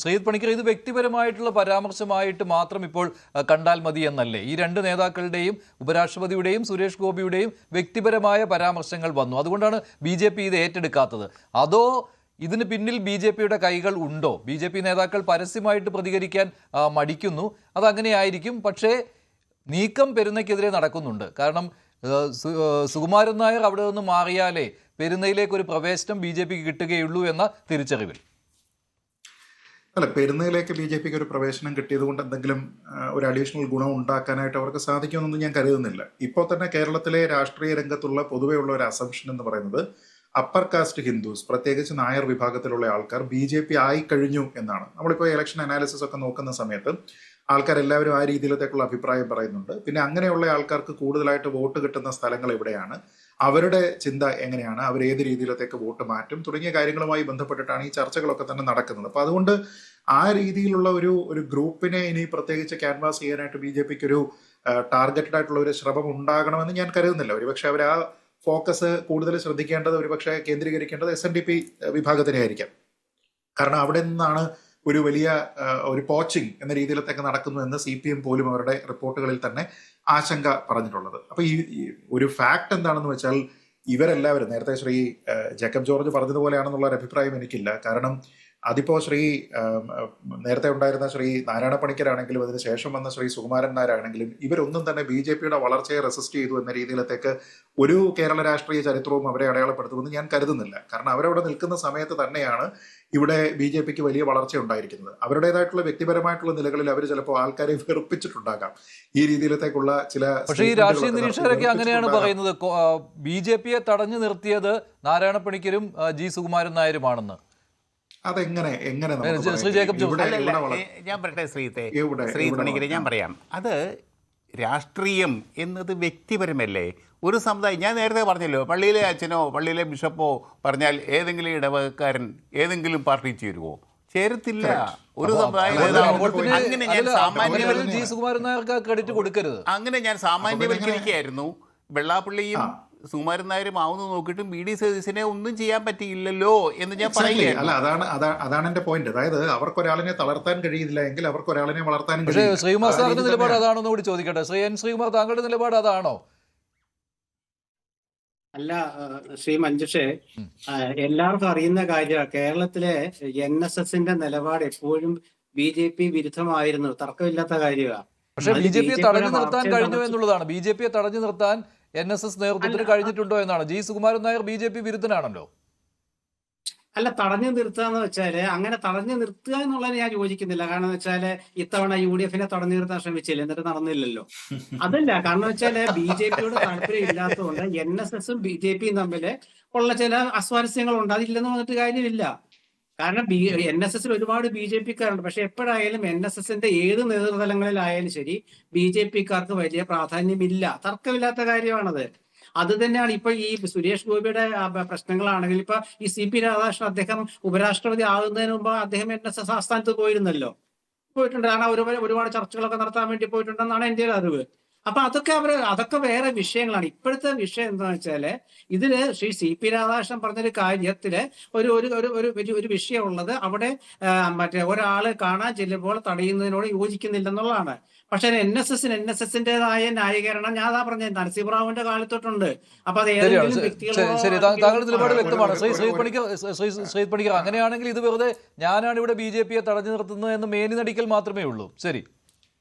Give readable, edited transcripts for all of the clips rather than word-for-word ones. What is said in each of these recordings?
ശ്രീജിത് പണിക്കർ, ഇത് വ്യക്തിപരമായിട്ടുള്ള പരാമർശമായിട്ട് മാത്രം ഇപ്പോൾ കണ്ടാൽ മതി എന്നല്ലേ? ഈ രണ്ട് നേതാക്കളുടെയും ഉപരാഷ്ട്രപതിയുടെയും സുരേഷ് ഗോപിയുടെയും വ്യക്തിപരമായ പരാമർശങ്ങൾ വന്നു. അതുകൊണ്ടാണ് BJP ഇത് ഏറ്റെടുക്കാത്തത്. അതോ ഇതിന് പിന്നിൽ BJPയുടെ കൈകൾ ഉണ്ടോ? BJP നേതാക്കൾ പരസ്യമായിട്ട് പ്രതികരിക്കാൻ മടിക്കുന്നു, അതങ്ങനെയായിരിക്കും. പക്ഷേ നീക്കം പെരുന്നയ്ക്കെതിരെ നടക്കുന്നുണ്ട്. കാരണം സുകുമാരൻ നായർ അവിടെ നിന്ന് മാറിയാലേ പെരുന്നയിലേക്കൊരു പ്രവേശനം BJPക്ക് കിട്ടുകയുള്ളൂ എന്ന തിരിച്ചറിവിൽ. അല്ല, പെരുന്നയിലേക്ക് BJPക്ക് ഒരു പ്രവേശനം കിട്ടിയത് കൊണ്ട് എന്തെങ്കിലും ഒരു അഡീഷണൽ ഗുണം ഉണ്ടാക്കാനായിട്ട് അവർക്ക് സാധിക്കുമെന്നൊന്നും ഞാൻ കരുതുന്നില്ല. ഇപ്പോൾ തന്നെ കേരളത്തിലെ രാഷ്ട്രീയ രംഗത്തുള്ള പൊതുവെയുള്ള ഒരു അസംഷൻ എന്ന് പറയുന്നത് അപ്പർ കാസ്റ്റ് ഹിന്ദുസ്, പ്രത്യേകിച്ച് നായർ വിഭാഗത്തിലുള്ള ആൾക്കാർ BJP ആയി കഴിഞ്ഞു എന്നാണ്. നമ്മളിപ്പോൾ ഇലക്ഷൻ അനാലിസിസ് ഒക്കെ നോക്കുന്ന സമയത്ത് ആൾക്കാരെല്ലാവരും ആ രീതിയിലത്തേക്കുള്ള അഭിപ്രായം പറയുന്നുണ്ട്. പിന്നെ അങ്ങനെയുള്ള ആൾക്കാർക്ക് കൂടുതലായിട്ട് വോട്ട് കിട്ടുന്ന സ്ഥലങ്ങൾ എവിടെയാണ്, അവരുടെ ചിന്ത എങ്ങനെയാണ്, അവർ ഏത് രീതിയിലത്തേക്ക് വോട്ട് മാറ്റും തുടങ്ങിയ കാര്യങ്ങളുമായി ബന്ധപ്പെട്ടിട്ടാണ് ഈ ചർച്ചകളൊക്കെ തന്നെ നടക്കുന്നത്. അപ്പോൾ അതുകൊണ്ട് ആ രീതിയിലുള്ള ഒരു ഗ്രൂപ്പിനെ ഇനി പ്രത്യേകിച്ച് ക്യാൻവാസ് ചെയ്യാനായിട്ട് BJPക്ക് ഒരു ടാർഗറ്റഡ് ആയിട്ടുള്ള ഒരു ശ്രമം ഉണ്ടാകണമെന്ന് ഞാൻ കരുതുന്നില്ല. ഒരുപക്ഷെ അവർ ആ ഫോക്കസ് കൂടുതൽ ശ്രദ്ധിക്കേണ്ടത്, ഒരുപക്ഷെ കേന്ദ്രീകരിക്കേണ്ടത് SNDP വിഭാഗത്തിനെ ആയിരിക്കാം. കാരണം അവിടെ നിന്നാണ് ഒരു വലിയ ഒരു പോച്ചിങ് എന്ന രീതിയിലത്തേക്ക് നടക്കുന്നു എന്ന് CPM പോലും അവരുടെ റിപ്പോർട്ടുകളിൽ തന്നെ ആശങ്ക പറഞ്ഞിട്ടുള്ളത്. അപ്പൊ ഈ ഒരു ഫാക്ട് എന്താണെന്ന് വെച്ചാൽ ഇവരെല്ലാവരും നേരത്തെ ശ്രീ ജേക്കബ് ജോർജ് പറഞ്ഞതുപോലെയാണെന്നുള്ള ഒരു അഭിപ്രായം എനിക്കില്ല. കാരണം അതിപ്പോ നേരത്തെ ഉണ്ടായിരുന്ന ശ്രീ നാരായണ പണിക്കരാണെങ്കിലും അതിന് ശേഷം വന്ന ശ്രീ സുകുമാരൻ നായരാണെങ്കിലും ഇവരൊന്നും തന്നെ BJPയുടെ വളർച്ചയെ റെസിസ്റ്റ് ചെയ്തു എന്ന രീതിയിലത്തേക്ക് ഒരു കേരള രാഷ്ട്രീയ ചരിത്രവും അവരെ അടയാളപ്പെടുത്തുമെന്ന് ഞാൻ കരുതുന്നില്ല. കാരണം അവരവിടെ നിൽക്കുന്ന സമയത്ത് തന്നെയാണ് ഇവിടെ BJPക്ക് വലിയ വളർച്ച ഉണ്ടായിരിക്കുന്നത്. അവരുടേതായിട്ടുള്ള വ്യക്തിപരമായിട്ടുള്ള നിലകളിൽ അവർ ചിലപ്പോൾ ആൾക്കാരെ വെറുപ്പിച്ചിട്ടുണ്ടാകാം ഈ രീതിയിലത്തേക്കുള്ള ചില. പക്ഷേ ഈ രാഷ്ട്രീയ നിരീക്ഷകരൊക്കെ അങ്ങനെയാണ് പറയുന്നത്, BJPയെ തടഞ്ഞു നിർത്തിയത് നാരായണ പണിക്കരും G സുകുമാരൻ നായരുമാണെന്ന്. അതെങ്ങനെ ഞാൻ പറയട്ടെ ശ്രീജിത്ത് പണിക്കരെ, ഞാൻ പറയാം. അത് രാഷ്ട്രീയം എന്നത് വ്യക്തിപരമല്ലേ? ഒരു സമുദായം, ഞാൻ നേരത്തെ പറഞ്ഞല്ലോ, പള്ളിയിലെ അച്ഛനോ പള്ളിയിലെ ബിഷപ്പോ പറഞ്ഞാൽ ഏതെങ്കിലും ഇടവകക്കാരൻ ഏതെങ്കിലും പാർട്ടി ചേരുവോ? ചേരത്തില്ല. ഒരു സമുദായം അങ്ങനെ ഞാൻ സാമാന്യവൽക്കരിക്കുകയായിരുന്നു. വെള്ളാപ്പള്ളിയും സുകുമാരൻ നായരും ആവുന്നു നോക്കിയിട്ടും BD സതീശനെ ഒന്നും ചെയ്യാൻ പറ്റിയില്ലല്ലോ എന്ന് ഞാൻ പറയുകയാണ്. അല്ല, അതാണ് എന്റെ പോയിന്റ്. അതായത് അവർക്കൊരാളിനെ തളർത്താൻ കഴിയില്ല എങ്കിൽ അവർക്കൊരാളിനെ വളർത്താനും. പക്ഷേ ശ്രീകുമാർ സാറിന്റെ നിലപാട് അതാണോ എന്ന് കൂടി ചോദിക്കട്ടെ. ശ്രീകുമാർ, താങ്കളുടെ നിലപാട് അതാണോ? അല്ല ശ്രീ മഞ്ജുഷേ, എല്ലാവർക്കും അറിയുന്ന കാര്യമാണ് കേരളത്തിലെ NSSന്റെ നിലപാട് എപ്പോഴും BJP വിരുദ്ധമായിരുന്നു, തർക്കമില്ലാത്ത കാര്യമാണ്. പക്ഷേ BJPയെ തടഞ്ഞു നിർത്താൻ കഴിഞ്ഞു എന്നുള്ളതാണ്. BJPയെ തടഞ്ഞു നിർത്താൻ NSS നേതൃത്വത്തിന് കഴിഞ്ഞിട്ടുണ്ടോ എന്നാണ്. G Sukumaran Nair BJP വിരുദ്ധനാണല്ലോ. അല്ല, തടഞ്ഞു നിർത്തുക എന്ന് വെച്ചാല് അങ്ങനെ തടഞ്ഞു നിർത്തുക എന്നുള്ളത് ഞാൻ യോജിക്കുന്നില്ല. കാരണം വെച്ചാല് ഇത്തവണ UDFനെ തടഞ്ഞു നിർത്താൻ ശ്രമിച്ചില്ല, എന്നിട്ട് നടന്നില്ലല്ലോ. അതല്ല, കാരണം വെച്ചാല് BJPയോട് താല്പര്യം ഇല്ലാത്തതുകൊണ്ട് NSSും BJPയും തമ്മില് ഉള്ള ചില അസ്വാരസ്യങ്ങളുണ്ട്. അതില്ലെന്ന് പറഞ്ഞിട്ട് കാര്യമില്ല. കാരണം NSSൽ ഒരുപാട് BJPക്കാരുണ്ട്. പക്ഷെ എപ്പോഴായാലും NSSന്റെ ഏത് നേതൃതലങ്ങളിലായാലും ശരി BJPക്കാർക്ക് വലിയ പ്രാധാന്യമില്ല, തർക്കമില്ലാത്ത കാര്യമാണത്. അത് തന്നെയാണ് ഇപ്പൊ ഈ സുരേഷ് ഗോപിയുടെ പ്രശ്നങ്ങളാണെങ്കിൽ ഇപ്പൊ ഈ CP രാധാകൃഷ്ണൻ അദ്ദേഹം ഉപരാഷ്ട്രപതി ആകുന്നതിന് മുമ്പ് അദ്ദേഹം NSS ആസ്ഥാനത്ത് പോയിരുന്നല്ലോ, പോയിട്ടുണ്ട്. കാരണം ഒരുപാട് ചർച്ചകളൊക്കെ നടത്താൻ വേണ്ടി പോയിട്ടുണ്ടെന്നാണ് എൻ്റെ ഒരു അറിവ്. അപ്പൊ അതൊക്കെ വേറെ വിഷയങ്ങളാണ്. ഇപ്പോഴത്തെ വിഷയം എന്താണെന്ന് വെച്ചാല് ഇതില് ശ്രീ CP രാധാകൃഷ്ണൻ പറഞ്ഞൊരു കാര്യത്തില് ഒരു വിഷയമുള്ളത് അവിടെ മറ്റേ ഒരാള് കാണാൻ ചെല്ലുമ്പോൾ തടയുന്നതിനോട് യോജിക്കുന്നില്ലെന്നുള്ളതാണ്. പക്ഷെ NSSന്റേതായ ന്യായീകരണം ഞാൻ അതാ പറഞ്ഞത് നരസിംഹറാവുവിന്റെ കാലത്തൊട്ടുണ്ട്. അപ്പൊ അത് ഏതെങ്കിലും താങ്കളുടെ നിലപാട് വ്യക്തമാണ്. ശ്രീജിത് പണിക്കർ, അങ്ങനെയാണെങ്കിൽ ഇത് വെറുതെ ഞാനാണ് ഇവിടെ BJPയെ തടഞ്ഞു നിർത്തുന്നത് എന്ന് മേനി നടിക്കൽ മാത്രമേ ഉള്ളൂ. ശരി.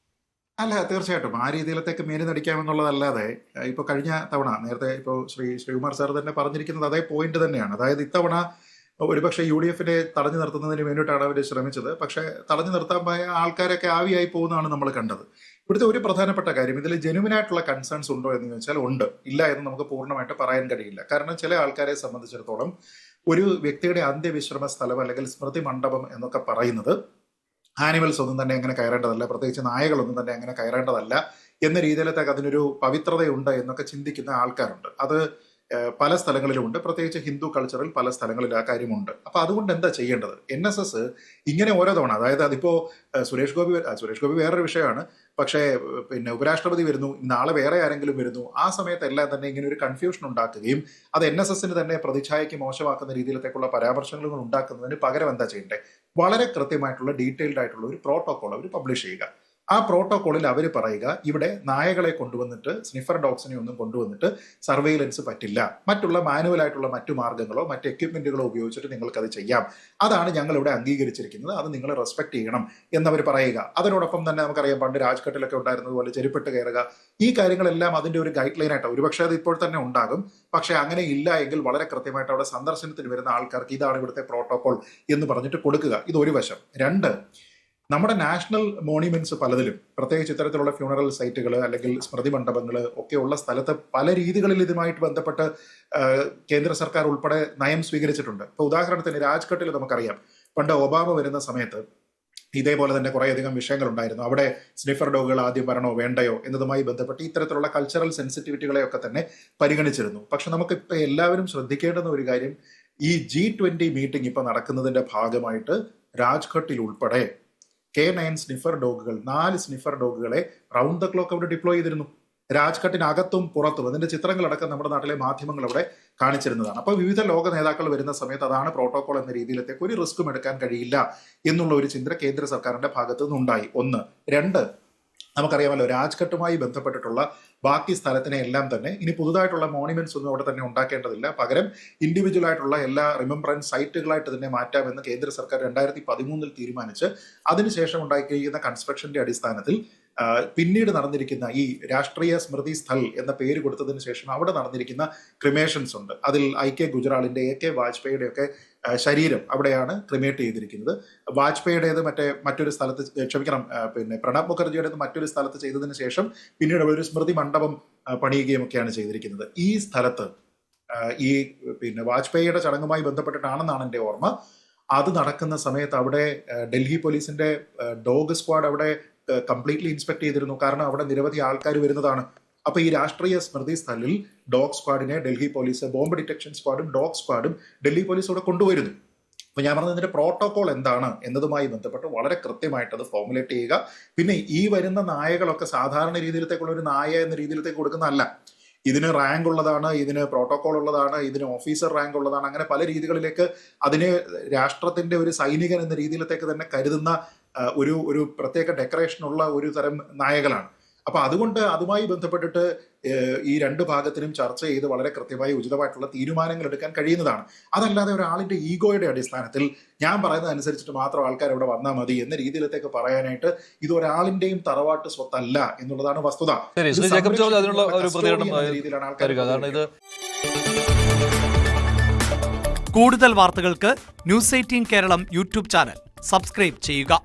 അല്ല, തീർച്ചയായിട്ടും ആ രീതിയിലത്തേക്ക് മേനി നടിക്കാമെന്നുള്ളതല്ലാതെ ഇപ്പൊ കഴിഞ്ഞ തവണ നേരത്തെ ഇപ്പോ ശ്രീകുമാർ സാർ തന്നെ പറഞ്ഞിരിക്കുന്നത് അതേ പോയിന്റ് തന്നെയാണ്. അതായത് ഇത്തവണ ഒരുപക്ഷെ UDFനെ തടഞ്ഞു നിർത്തുന്നതിന് വേണ്ടിയിട്ടാണ് അവർ ശ്രമിച്ചത്. പക്ഷെ തടഞ്ഞു നിർത്താൻ പോയ ആൾക്കാരൊക്കെ ആവിയായി പോകുന്നതാണ് നമ്മൾ കണ്ടത്. ഇവിടുത്തെ ഒരു പ്രധാനപ്പെട്ട കാര്യം, ഇതിൽ ജെനുവിനായിട്ടുള്ള കൺസേൺസ് ഉണ്ടോ എന്ന് ചോദിച്ചാൽ ഉണ്ട്. ഇല്ല എന്ന് നമുക്ക് പൂർണ്ണമായിട്ട് പറയാൻ കഴിയില്ല. കാരണം ചില ആൾക്കാരെ സംബന്ധിച്ചിടത്തോളം ഒരു വ്യക്തിയുടെ അന്ത്യവിശ്രമ സ്ഥലം അല്ലെങ്കിൽ സ്മൃതി മണ്ഡപം എന്നൊക്കെ പറയുന്നത് ആനിമൽസ് ഒന്നും തന്നെ അങ്ങനെ കയറേണ്ടതല്ല, പ്രത്യേകിച്ച് നായകളൊന്നും തന്നെ അങ്ങനെ കയറേണ്ടതല്ല എന്ന രീതിയിലത്തേക്ക് അതിനൊരു പവിത്രതയുണ്ട് എന്നൊക്കെ ചിന്തിക്കുന്ന ആൾക്കാരുണ്ട്. അത് പല സ്ഥലങ്ങളിലുമുണ്ട്, പ്രത്യേകിച്ച് ഹിന്ദു കൾച്ചറിൽ പല സ്ഥലങ്ങളിൽ ആ കാര്യമുണ്ട്. അപ്പൊ അതുകൊണ്ട് എന്താ ചെയ്യേണ്ടത്? NSS ഇങ്ങനെ ഓരോ തവണ, അതായത് അതിപ്പോ സുരേഷ് ഗോപി വേറൊരു വിഷയമാണ്. പക്ഷേ പിന്നെ ഉപരാഷ്ട്രപതി വരുന്നു, നാളെ വേറെ ആരെങ്കിലും വരുന്നു, ആ സമയത്തെല്ലാം തന്നെ ഇങ്ങനെ ഒരു കൺഫ്യൂഷൻ ഉണ്ടാക്കുകയും അത് NSSന് തന്നെ പ്രതിച്ഛായയ്ക്ക് മോശമാക്കുന്ന രീതിയിലത്തേക്കുള്ള പരാമർശങ്ങൾ ഉണ്ടാക്കുന്നതിന് പകരം എന്താ ചെയ്യണ്ടേ? വളരെ കൃത്യമായിട്ടുള്ള ഡീറ്റെയിൽഡ് ആയിട്ടുള്ള ഒരു പ്രോട്ടോകോൾ അവർ പബ്ലിഷ് ചെയ്യുക. ആ പ്രോട്ടോകോളിൽ അവർ പറയുക, ഇവിടെ നായകളെ കൊണ്ടുവന്നിട്ട്, സ്നിഫർ ഡോഗ്സിനെ ഒന്നും കൊണ്ടുവന്നിട്ട് സർവെയിലൻസ് പറ്റില്ല, മറ്റുള്ള മാനുവൽ ആയിട്ടുള്ള മറ്റു മാർഗ്ഗങ്ങളോ മറ്റ് എക്യുപ്മെന്റുകളോ ഉപയോഗിച്ചിട്ട് നിങ്ങൾക്കത് ചെയ്യാം, അതാണ് ഞങ്ങൾ ഇവിടെ അംഗീകരിച്ചിരിക്കുന്നത്, അത് നിങ്ങൾ റെസ്പെക്ട് ചെയ്യണം എന്നവർ പറയുക. അതിനോടൊപ്പം തന്നെ നമുക്കറിയാം, പണ്ട് രാജ്ഘട്ടിലൊക്കെ ഉണ്ടായിരുന്നത് പോലെ ചെരുപ്പിട്ട് കയറുക, ഈ കാര്യങ്ങളെല്ലാം അതിന്റെ ഒരു ഗൈഡ് ലൈൻ ആയിട്ട്, ഒരുപക്ഷെ അത് ഇപ്പോൾ തന്നെ ഉണ്ടാകും, പക്ഷെ അങ്ങനെ ഇല്ല എങ്കിൽ വളരെ കൃത്യമായിട്ട് അവിടെ സന്ദർശനത്തിന് വരുന്ന ആൾക്കാർക്ക് ഇതാണ് ഇവിടുത്തെ പ്രോട്ടോകോൾ എന്ന് പറഞ്ഞിട്ട് കൊടുക്കുക. ഇത് ഒരു വശം. രണ്ട്, നമ്മുടെ നാഷണൽ മോണ്യുമെന്റ്സ് പലതിലും, പ്രത്യേകിച്ച് ഇത്തരത്തിലുള്ള ഫ്യൂണറൽ സൈറ്റുകൾ അല്ലെങ്കിൽ സ്മൃതി മണ്ഡപങ്ങൾ ഒക്കെ ഉള്ള സ്ഥലത്ത് പല രീതികളിൽ ഇതുമായിട്ട് ബന്ധപ്പെട്ട് കേന്ദ്ര സർക്കാർ ഉൾപ്പെടെ നയം സ്വീകരിച്ചിട്ടുണ്ട്. ഇപ്പൊ ഉദാഹരണത്തിന് രാജ്ഘട്ടിൽ നമുക്കറിയാം, പണ്ട് ഒബാമ വരുന്ന സമയത്ത് ഇതേപോലെ തന്നെ കുറേയധികം വിഷയങ്ങൾ ഉണ്ടായിരുന്നു. അവിടെ സ്നിഫർ ഡോഗുകൾ ആദ്യം വരണോ വേണ്ടയോ എന്നതുമായി ബന്ധപ്പെട്ട് ഇത്തരത്തിലുള്ള കൾച്ചറൽ സെൻസിറ്റിവിറ്റികളെയൊക്കെ തന്നെ പരിഗണിച്ചിരുന്നു. പക്ഷെ നമുക്കിപ്പോൾ എല്ലാവരും ശ്രദ്ധിക്കേണ്ടുന്ന ഒരു കാര്യം, ഈ G20 മീറ്റിംഗ് ഇപ്പൊ നടക്കുന്നതിന്റെ ഭാഗമായിട്ട് രാജ്ഘട്ടിൽ ഉൾപ്പെടെ K9 സ്നിഫർ ഡോഗുകൾ, 4 സ്നിഫർ ഡോഗുകളെ റൗണ്ട് ദ ക്ലോക്ക് അവിടെ ഡിപ്ലോയ് ചെയ്തിരുന്നു. രാജ്ഘട്ടിനകത്തും പുറത്തും അതിന്റെ ചിത്രങ്ങളടക്കം നമ്മുടെ നാട്ടിലെ മാധ്യമങ്ങൾ അവിടെ കാണിച്ചിരുന്നതാണ്. അപ്പോൾ വിവിധ ലോക നേതാക്കൾ വരുന്ന സമയത്ത് അതാണ് പ്രോട്ടോകോൾ എന്ന രീതിയിലത്തേക്ക് ഒരു റിസ്ക്കും എടുക്കാൻ കഴിയില്ല എന്നുള്ള ഒരു ചിന്ത കേന്ദ്ര സർക്കാരിന്റെ ഭാഗത്തു നിന്നുണ്ടായി. ഒന്ന്. രണ്ട്, നമുക്കറിയാമല്ലോ, രാജ്ഘട്ടുമായി ബന്ധപ്പെട്ടിട്ടുള്ള ബാക്കി സ്ഥലത്തിനെ എല്ലാം തന്നെ ഇനി പുതുതായിട്ടുള്ള മോണ്യുമെന്റ്സ് ഒന്നും അവിടെ തന്നെ ഉണ്ടാക്കേണ്ടതില്ല, പകരം ഇൻഡിവിജ്വൽ ആയിട്ടുള്ള എല്ലാ റിമംബറൻസ് സൈറ്റുകളായിട്ട് തന്നെ മാറ്റാമെന്ന് കേന്ദ്ര സർക്കാർ 2013 തീരുമാനിച്ച് അതിനുശേഷം ഉണ്ടാക്കിയിരിക്കുന്ന കൺസ്ട്രക്ഷന്റെ അടിസ്ഥാനത്തിൽ പിന്നീട് നടന്നിരിക്കുന്ന ഈ രാഷ്ട്രീയ സ്മൃതി സ്ഥൽ എന്ന പേര് കൊടുത്തതിന് ശേഷം അവിടെ നടന്നിരിക്കുന്ന ക്രിമേഷൻസ് ഉണ്ട്. അതിൽ IK ഗുജറാളിന്റെ AK വാജ്പേയിയുടെ ഒക്കെ ശരീരം അവിടെയാണ് ക്രിമേറ്റ് ചെയ്തിരിക്കുന്നത്. വാജ്പേയിയുടേത് മറ്റൊരു സ്ഥലത്ത്, ക്ഷമിക്കണം, പിന്നെ പ്രണബ് മുഖർജിയുടേത് മറ്റൊരു സ്ഥലത്ത് ചെയ്തതിന് ശേഷം പിന്നീട് ഒരു സ്മൃതി മണ്ഡപം പണിയുകയും ഒക്കെയാണ് ചെയ്തിരിക്കുന്നത്. ഈ സ്ഥലത്ത് ഈ വാജ്പേയിയുടെ ചടങ്ങുമായി ബന്ധപ്പെട്ടിട്ടാണെന്നാണ് എൻ്റെ ഓർമ്മ. അത് നടക്കുന്ന സമയത്ത് അവിടെ ഡൽഹി പോലീസിന്റെ ഡോഗ് സ്ക്വാഡ് അവിടെ കംപ്ലീറ്റ്ലി ഇൻസ്പെക്ട് ചെയ്തിരുന്നു. കാരണം അവിടെ നിരവധി ആൾക്കാർ വരുന്നതാണ്. അപ്പൊ ഈ രാഷ്ട്രീയ സ്മൃതി സ്ഥലിൽ ഡോഗ് സ്ക്വാഡിനെ ഡൽഹി പോലീസ്, ബോംബ് ഡിറ്റക്ഷൻ സ്ക്വാഡും ഡോഗ് സ്ക്വാഡും ഡൽഹി പോലീസ് ഇവിടെ കൊണ്ടുവരുന്നു. അപ്പൊ ഞാൻ പറഞ്ഞത്, ഇതിന്റെ പ്രോട്ടോകോൾ എന്താണ് എന്നതുമായി ബന്ധപ്പെട്ട് വളരെ കൃത്യമായിട്ട് അത് ഫോർമുലേറ്റ് ചെയ്യുക. പിന്നെ ഈ വരുന്ന നായകളൊക്കെ സാധാരണ രീതിയിലത്തേക്കുള്ള ഒരു നായ എന്ന രീതിയിലത്തേക്ക് കൊടുക്കുന്നതല്ല. ഇതിന് റാങ്ക് ഉള്ളതാണ്, ഇതിന് പ്രോട്ടോകോൾ ഉള്ളതാണ്, ഇതിന് ഓഫീസർ റാങ്ക് ഉള്ളതാണ്, അങ്ങനെ പല രീതികളിലേക്ക് അതിന് രാഷ്ട്രത്തിന്റെ ഒരു സൈനികൻ എന്ന രീതിയിലത്തേക്ക് തന്നെ കരുതുന്ന ഒരു പ്രത്യേക ഡെക്കറേഷൻ ഉള്ള ഒരു തരം നായകളാണ്. അപ്പൊ അതുകൊണ്ട് അതുമായി ബന്ധപ്പെട്ടിട്ട് ഈ രണ്ട് ഭാഗത്തിനും ചർച്ച ചെയ്ത് വളരെ കൃത്യമായി ഉചിതമായിട്ടുള്ള തീരുമാനങ്ങൾ എടുക്കാൻ കഴിയുന്നതാണ്. അതല്ലാതെ ഒരാളിന്റെ ഈഗോയുടെ അടിസ്ഥാനത്തിൽ ഞാൻ പറയുന്നത് അനുസരിച്ചിട്ട് മാത്രം ആൾക്കാർ ഇവിടെ വന്നാൽ മതി എന്ന രീതിയിലത്തേക്ക് പറയാനായിട്ട് ഇത് ഒരാളിന്റെയും തറവാട്ട് സ്വത്തല്ല എന്നുള്ളതാണ് വസ്തുത. കൂടുതൽ വാർത്തകൾക്ക് news 18 Keralam YouTube channel subscribe ചെയ്യുക.